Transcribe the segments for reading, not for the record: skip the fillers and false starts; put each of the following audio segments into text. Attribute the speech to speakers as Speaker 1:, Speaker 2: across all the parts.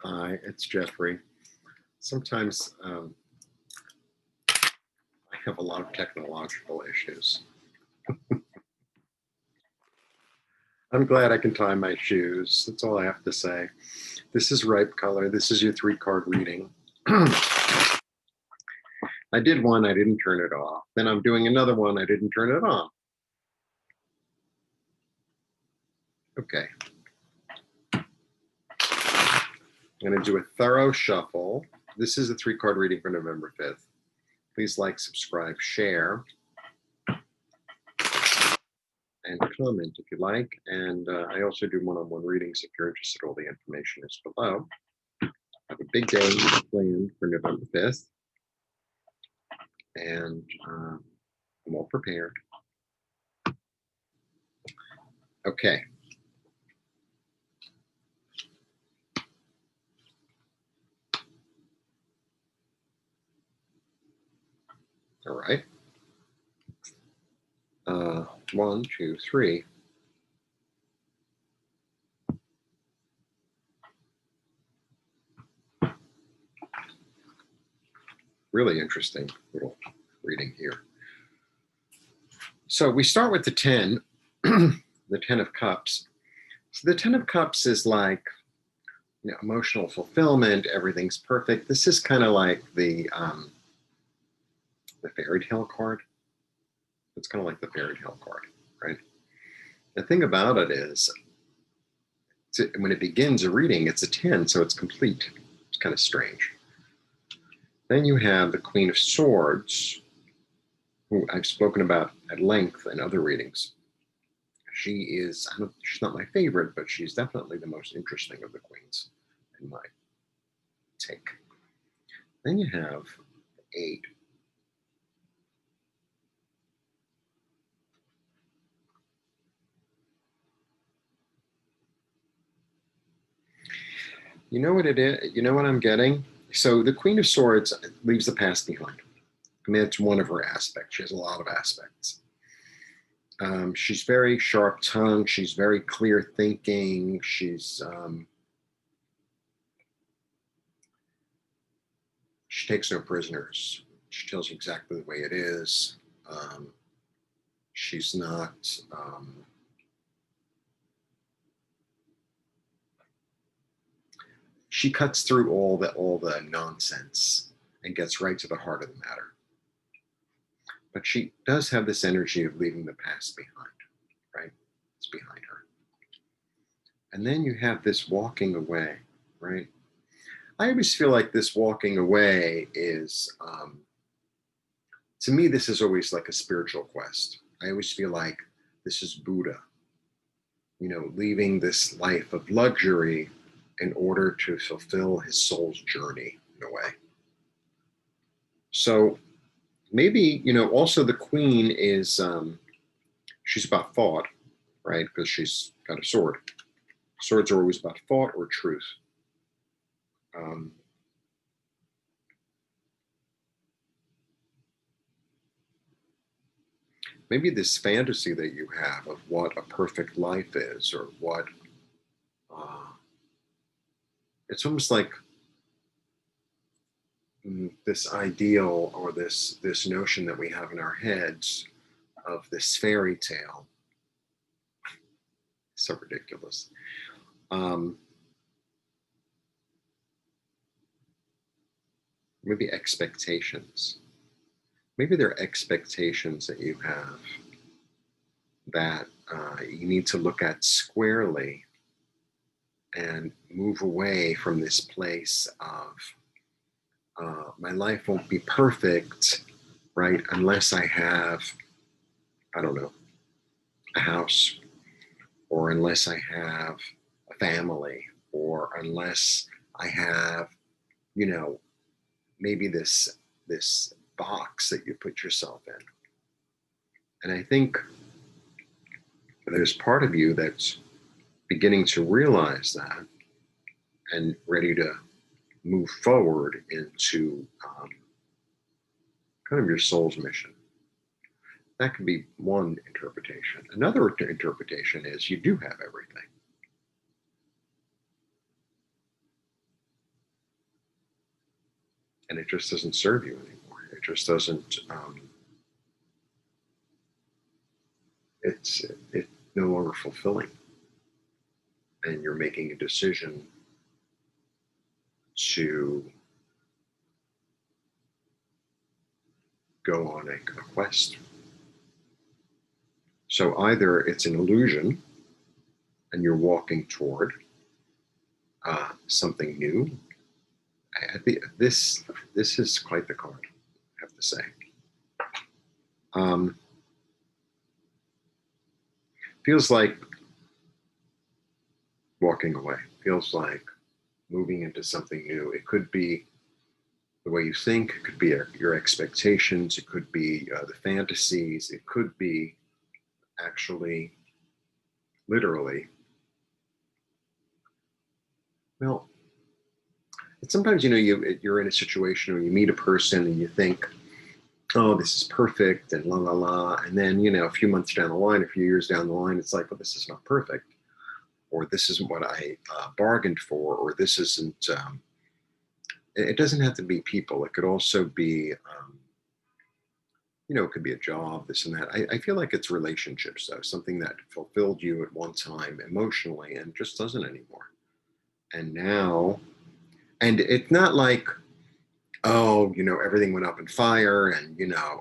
Speaker 1: Hi, it's Jeffrey. Sometimes I have a lot of technological issues. I'm glad I can tie my shoes. That's all I have to say. This is Ripe Color. This is your 3-card reading. I did one, I didn't turn it off. Then I'm doing another one, I didn't turn it on. Okay. I'm going to do a thorough shuffle. This is a 3-card reading for November 5th. Please like, subscribe, share, and comment if you like. And I also do one-on-one readings if you're interested. All the information is below. I have a big day planned for November 5th. And I'm all prepared. Okay. All right. 1, 2, 3. Really interesting little reading here. So we start with the 10, the 10 of Cups. So the 10 of Cups is like, emotional fulfillment. Everything's perfect. This is kind of like the fairy tale card. It's kind of like the fairy tale card, right? The thing about it is, when it begins a reading, it's a 10, so it's complete. It's kind of strange. Then you have the Queen of Swords, who I've spoken about at length in other readings. She is, she's not my favorite, but she's definitely the most interesting of the queens in my take. Then you have 8. You know what it is? You know what I'm getting? So the Queen of Swords leaves the past behind. I mean, it's one of her aspects. She has a lot of aspects. She's very sharp-tongued. She's very clear thinking. She takes no prisoners. She tells you exactly the way it is. She's not. She cuts through all the nonsense and gets right to the heart of the matter. But she does have this energy of leaving the past behind, right? It's behind her. And then you have this walking away, right? I always feel like this walking away is, to me, this is always like a spiritual quest. I always feel like this is Buddha, leaving this life of luxury in order to fulfill his soul's journey in a way. So maybe, also the Queen is, she's about thought, right? Because she's got a sword. Swords are always about thought or truth. Maybe this fantasy that you have of what a perfect life is, or what, it's almost like this ideal, or this notion that we have in our heads of this fairy tale. So ridiculous. Maybe expectations. Maybe there are expectations that you have that you need to look at squarely and move away from this place of my life won't be perfect, right? Unless I have, I don't know, a house, or unless I have a family, or unless I have, maybe this box that you put yourself in. And I think there's part of you that's beginning to realize that and ready to move forward into kind of your soul's mission. That could be one interpretation. Another interpretation is you do have everything. and it just doesn't serve you anymore. It just doesn't. It's no longer fulfilling, and you're making a decision to go on a quest. So either it's an illusion, and you're walking toward something new. This is quite the card, I have to say. Feels like walking away. Feels like moving into something new. It could be the way you think. It could be your expectations. It could be the fantasies. It could be actually, literally. Well, sometimes you're in a situation where you meet a person and you think, oh, this is perfect and la la la, and then a few months down the line, a few years down the line, it's like, well, this is not perfect, or this isn't what I bargained for, or this isn't. It doesn't have to be people. It could also be, it could be a job, this and that. I feel like it's relationships, though, something that fulfilled you at one time emotionally and just doesn't anymore. And now, and it's not like, oh, everything went up in fire and,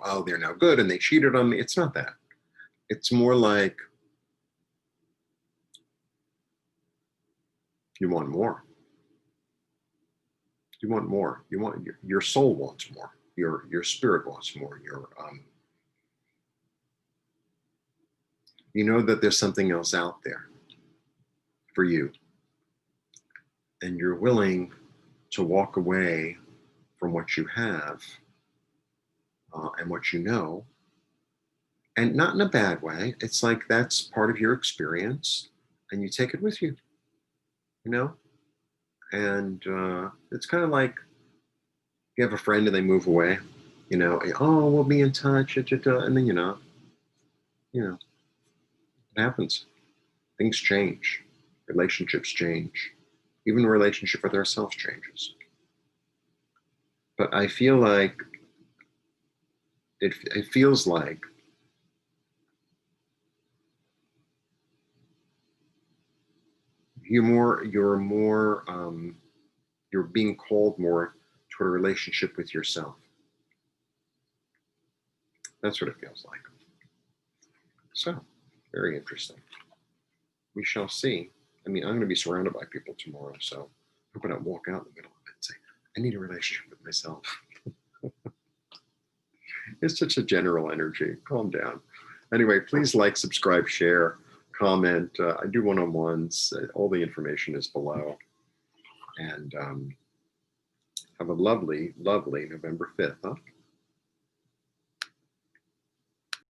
Speaker 1: oh, they're no good and they cheated on me. It's not that. It's more like you want more. You want more. You want your soul wants more. Your spirit wants more. You know that there's something else out there for you, and you're willing to walk away from what you have and what you know, and not in a bad way. It's like that's part of your experience, and you take it with you. You know, and it's kind of like you have a friend and they move away. Oh, we'll be in touch, and then it happens. Things change, relationships change, even relationship with ourselves changes. But I feel like it feels like you're being called more toward a relationship with yourself. That's what it feels like. So, very interesting. We shall see. I mean, I'm going to be surrounded by people tomorrow, so I'm going to walk out in the middle of it and say, I need a relationship with myself. It's such a general energy. Calm down. Anyway, please like, subscribe, share, comment. I do one-on-ones. All the information is below. And have a lovely, lovely November 5th, huh?